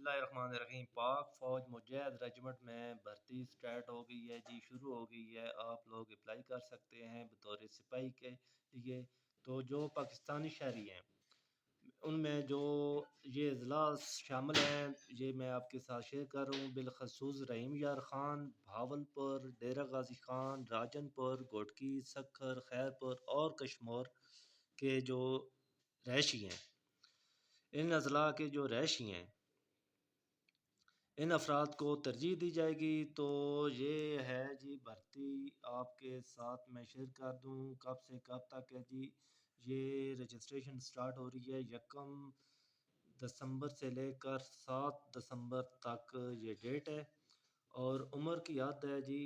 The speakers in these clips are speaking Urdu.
اللہ الرحمن الرحیم۔ پاک فوج مجاہد ریجمنٹ میں بھرتی سٹارٹ ہو گئی ہے جی، شروع ہو گئی ہے۔ آپ لوگ اپلائی کر سکتے ہیں بطور سپاہی کے لیے۔ تو جو پاکستانی شہری ہیں ان میں جو یہ اضلاع شامل ہیں یہ میں آپ کے ساتھ شیئر کر رہا ہوں۔ بالخصوص رحیم یار خان، بھاولپور، ڈیرہ غازی خان، راجن پور، گھوٹکی، سکھر، خیرپور اور کشمور کے جو رہائشی ہیں، ان اضلاع کے جو رہائشی ہیں ان افراد کو ترجیح دی جائے گی۔ تو یہ ہے جی بھرتی، آپ کے ساتھ میں شیئر کر دوں کب سے کب تک ہے جی۔ یہ رجسٹریشن سٹارٹ ہو رہی ہے 1 دسمبر سے لے کر 7 دسمبر تک یہ ڈیٹ ہے، اور عمر کی حد ہے جی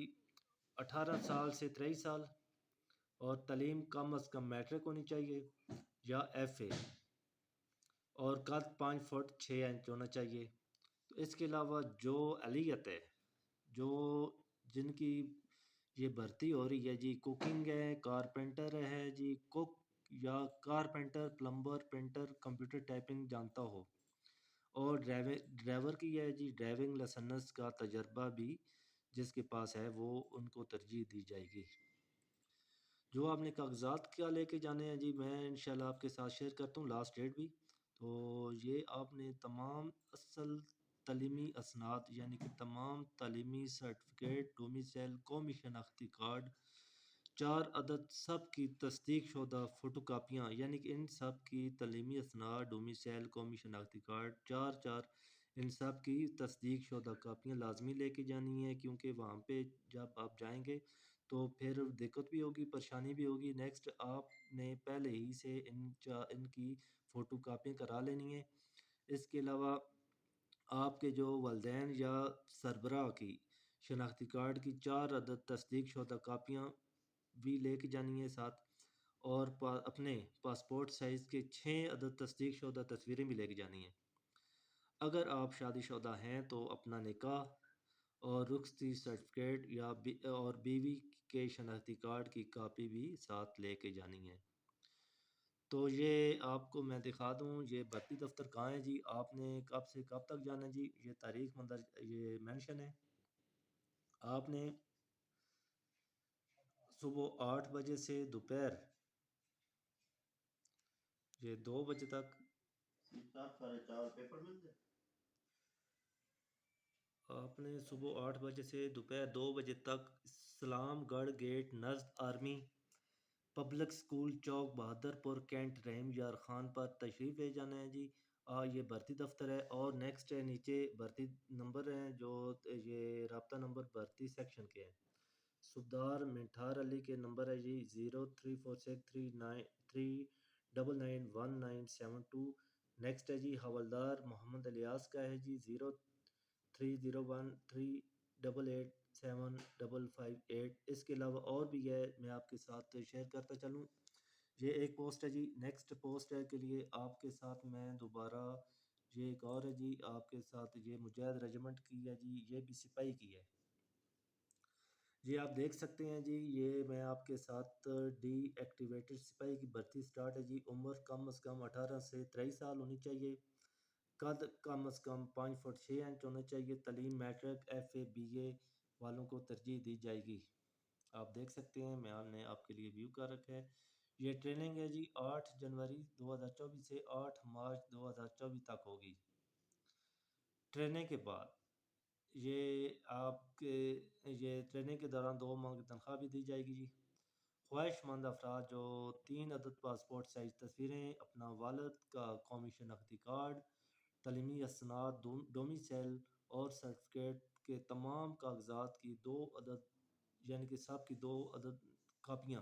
18 سال سے 23 سال، اور تعلیم کم از کم میٹرک ہونی چاہیے یا ایف اے، اور قد 5 فٹ 6 انچ ہونا چاہیے۔ تو اس کے علاوہ جو اہلیت ہے، جو جن کی یہ بھرتی ہو رہی ہے جی، کوکنگ ہے، کارپینٹر ہے جی، کوک یا carpenter, plumber, printer, computer typing جانتا ہو، اور ڈرائیور کی ہے جی، ڈرائیونگ لائسنس کا تجربہ بھی جس کے پاس ہے وہ ان کو ترجیح دی جائے گی۔ جو آپ نے کاغذات کیا لے کے جانے ہیں جی، میں انشاءاللہ آپ کے ساتھ شیئر کرتا ہوں لاسٹ ڈیٹ بھی۔ تو یہ آپ نے تمام اصل تعلیمی اسناد یعنی کہ تمام تعلیمی سرٹیفکیٹ، ڈومیسائل، قومی شناختی کارڈ، 4 عدد سب کی تصدیق شدہ فوٹو کاپیاں، یعنی کہ ان سب کی تعلیمی اسناد، ڈومیسائل، قومی شناختی کارڈ، چار ان سب کی تصدیق شدہ کاپیاں لازمی لے کے جانی ہے، کیونکہ وہاں پہ جب آپ جائیں گے تو پھر دقت بھی ہوگی، پریشانی بھی ہوگی۔ نیکسٹ آپ نے پہلے ہی سے ان کی فوٹو کاپیاں کرا لینی ہے۔ اس کے علاوہ آپ کے جو والدین یا سربراہ کی شناختی کارڈ کی 4 عدد تصدیق شدہ کاپیاں بھی لے کے جانی ہے ساتھ، اور اپنے پاسپورٹ سائز کے 6 عدد تصدیق شدہ تصویریں بھی لے کے جانی ہیں۔ اگر آپ شادی شدہ ہیں تو اپنا نکاح اور رخصتی سرٹیفکیٹ اور بیوی کے شناختی کارڈ کی کاپی بھی ساتھ لے کے جانی ہے۔ تو یہ آپ کو میں دکھا دوں یہ بھرتی دفتر کہاں ہے جی، آپ نے کب سے کب تک جانا ہے جی، یہ تاریخ یہ مینشن ہے۔ آپ نے صبح 8 بجے سے دوپہر یہ 2 بجے تک، آپ نے صبح 8 بجے سے دوپہر 2 بجے تک اسلام گڑھ گیٹ نزد آرمی پبلک سکول چوک بہادر پور کینٹ رحیم یار خان پر تشریف لے جانا ہے جی۔ یہ بھرتی دفتر ہے، اور نیکسٹ ہے نیچے بھرتی نمبر ہیں جو یہ رابطہ نمبر بھرتی سیکشن کے ہیں۔ سبدار منٹھار علی کے نمبر ہے جی 034639391972۔ نیکسٹ ہے جی حوالدار محمد الیاس کا ہے جی 030138875558۔ اس کے علاوہ اور بھی ہے، میں آپ کے ساتھ شیئر کرتا چلوں۔ یہ ایک پوسٹ ہے جی، نیکسٹ پوسٹ ہے کے لیے آپ کے ساتھ میں دوبارہ یہ ایک اور ہے جی، آپ کے ساتھ یہ مجاہد ریجمنٹ کی ہے جی، یہ بھی سپاہی کی ہے جی۔ آپ دیکھ سکتے ہیں جی، یہ میں آپ کے ساتھ ڈی ایکٹیویٹڈ سپاہی کی بھرتی سٹارٹ ہے جی۔ عمر کم از کم 18 سے 23 سال ہونی چاہیے، قد کم از کم 5 فٹ 6 انچ ہونا چاہیے، تعلیم میٹرک، ایف اے، بی اے والوں کو ترجیح دی جائے گی۔ آپ دیکھ سکتے ہیں، میں نے آپ کے لیے ویو کر رکھا ہے۔ یہ ٹریننگ ہے جی 8 جنوری 2024 سے 8 مارچ 2024 تک ہوگی۔ ٹریننگ کے بعد یہ آپ کے یہ ٹریننگ کے دوران 2 ماہ کی تنخواہ بھی دی جائے گی جی۔ خواہش مند افراد جو 3 عدد پاسپورٹ سائز تصویریں، اپنا والد کا قومی شناختی کارڈ، تعلیمی اسناد، ڈومیسائل اور سرٹیفکیٹ کے تمام کاغذات کی 2 عدد یعنی کہ سب کی 2 عدد کاپیاں،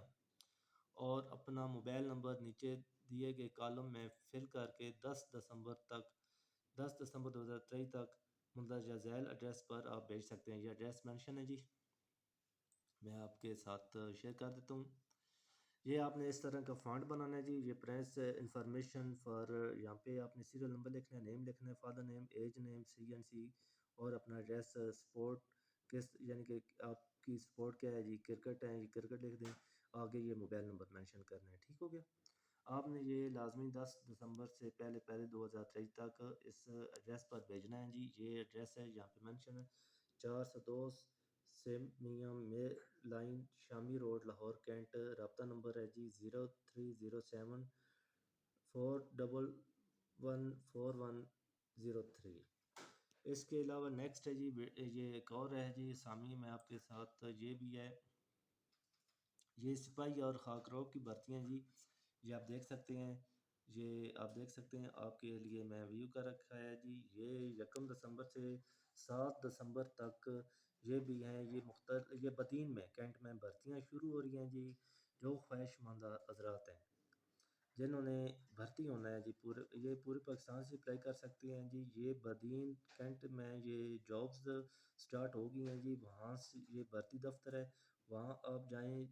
اور اپنا موبائل نمبر نیچے دیے گئے کالم میں فل کر کے 10 دسمبر 2023 تک مندرجہ ذیل ایڈریس پر آپ بھیج سکتے ہیں۔ یہ ایڈریس مینشن ہے جی، میں آپ کے ساتھ شیئر کر دیتا ہوں۔ یہ آپ نے اس طرح کا فونٹ بنانا ہے جی۔ یہ پریس انفارمیشن فار، یہاں پہ آپ نے سیریل نمبر لکھنا ہے، نیم لکھنا ہے، فادر نیم، ایج نیم، سی این سی، اور اپنا ایڈریس، سپورٹ کس یعنی کہ آپ کی سپورٹ کیا ہے جی، کرکٹ ہے، یہ کرکٹ لکھ دیں، آگے یہ موبائل نمبر مینشن کرنا ہے۔ ٹھیک ہو گیا۔ آپ نے یہ لازمی 10 دسمبر سے پہلے 2023 تک اس ایڈریس پر بھیجنا ہے جی. یہ ایڈریس ہے یہاں پہ منشن ہے 402 سیمیم لائن شامی روڈ لاہور کینٹ. رابطہ نمبر ہے جی 0307 4114103. اس کے علاوہ نیکسٹ ہے جی یہ ایک اور ہے جی سامی میں آپ کے ساتھ یہ بھی ہے. یہ سپاہی اور خاکرو کی بھرتیاں جی. یہ آپ دیکھ سکتے ہیں آپ کے لیے میں ویو کر رکھا ہے جی. یہ 1 دسمبر سے 7 دسمبر تک یہ بھی ہیں. یہ بدین میں کینٹ میں بھرتیاں شروع ہو رہی ہیں جی. جو خواہش مند حضرات ہیں جنہوں نے بھرتی ہونا ہے جی پورے پاکستان سے اپلائی کر سکتے ہیں جی. یہ بدین کینٹ میں یہ جابز سٹارٹ ہو گئی ہیں جی. وہاں سے یہ بھرتی دفتر ہے, وہاں آپ جائیں.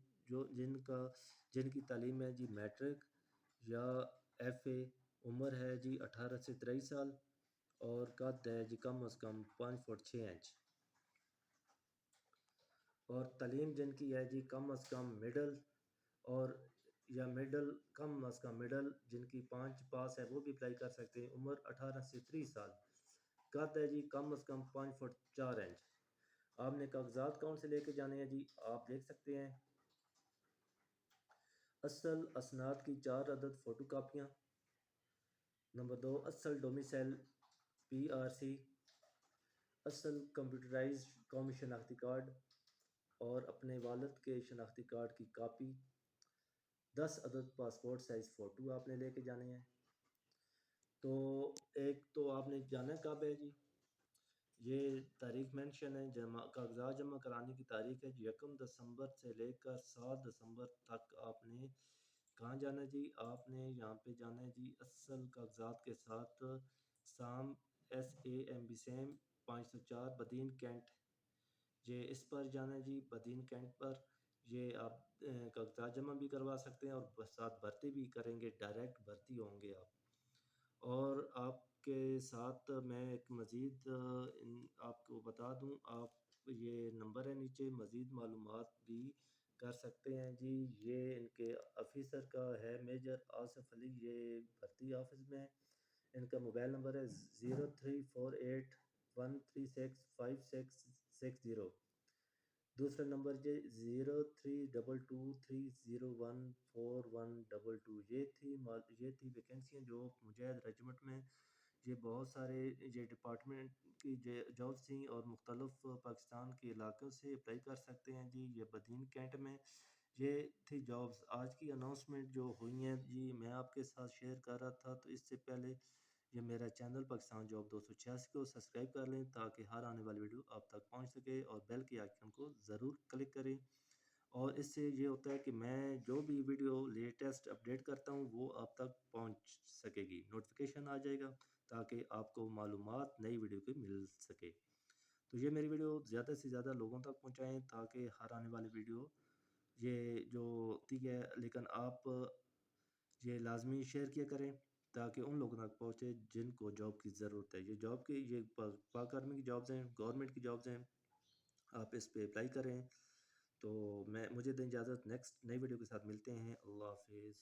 جن کی تعلیم ہے جی میٹرک یا ایف اے, عمر ہے جی 18 سے 23 سال اور قد ہے جی کم از کم 5 فٹ 6 انچ, اور تعلیم جن کی ہے جی کم از کم مڈل اور یا مڈل کم از کم مڈل جن کی 5 پاس ہے وہ بھی اپلائی کر سکتے ہیں. عمر 18 سے 30 سال, قد ہے جی کم از کم 5 فٹ 4 انچ. آپ نے کاغذات کون سے لے کے جانے ہیں جی آپ دیکھ سکتے ہیں. اصل اسناد کی 4 عدد فوٹو کاپیاں. نمبر 2 اصل ڈومیسائل PRC, اصل کمپیوٹرائزڈ قومی شناختی کارڈ اور اپنے والد کے شناختی کارڈ کی کاپی. 10 عدد پاسپورٹ سائز فوٹو آپ نے لے کے جانے ہیں. تو ایک تو آپ نے جانا ہے کب ہے جی, یہ تاریخ مینشن ہے کاغذات جمع کرانے کی تاریخ ہے جی 1 دسمبر سے لے کر 7 دسمبر تک. آپ نے کہاں جانا ہے جی, آپ نے یہاں پہ جانا ہے جی اصل کاغذات کے ساتھ سام SAMB سیم 504 بدین کینٹ. یہ اس پر جانا ہے جی بدین کینٹ پر. یہ آپ کاغذات جمع بھی کروا سکتے ہیں اور ساتھ بھرتی بھی کریں گے, ڈائریکٹ بھرتی ہوں گے آپ. اور آپ کے ساتھ میں ایک مزید آپ کو بتا دوں, آپ یہ نمبر ہے نیچے, مزید معلومات بھی کر سکتے ہیں جی. یہ ان کے آفیسر کا ہے میجر آصف علی, یہ بھرتی آفس میں. ان کا موبائل نمبر ہے 0348136560. دوسرا نمبر جی 0322301412. یہ تھی ویکینسیاں جو مجاہد ریجمنٹ میں یہ بہت سارے یہ ڈپارٹمنٹ کی جابس تھیں اور مختلف پاکستان کے علاقوں سے اپلائی کر سکتے ہیں جی. یہ بدین کینٹ میں یہ تھی جابس. آج کی اناؤنسمنٹ جو ہوئی ہیں جی میں آپ کے ساتھ شیئر کر رہا تھا. تو اس سے پہلے یہ میرا چینل پاکستان جاب 286 کو سبسکرائب کر لیں تاکہ ہر آنے والی ویڈیو آپ تک پہنچ سکے, اور بیل کے آئیکن کو ضرور کلک کریں. اور اس سے یہ ہوتا ہے کہ میں جو بھی ویڈیو لیٹسٹ اپڈیٹ کرتا ہوں وہ آپ تک پہنچ سکے گی, نوٹیفیکیشن آ جائے گا تاکہ آپ کو معلومات نئی ویڈیو کی مل سکے. تو یہ میری ویڈیو زیادہ سے زیادہ لوگوں تک پہنچائیں تاکہ ہر آنے والی ویڈیو یہ جو ہوتی ہے, لیکن آپ یہ لازمی شیئر کیا کریں تاکہ ان لوگوں تک پہنچے جن کو جاب کی ضرورت ہے. یہ پاک آرمی کی جابز ہیں, گورنمنٹ کی جابز ہیں, آپ اس پہ اپلائی کریں. تو مجھے دیں اجازت, نیکسٹ نئی ویڈیو کے ساتھ ملتے ہیں. اللہ حافظ.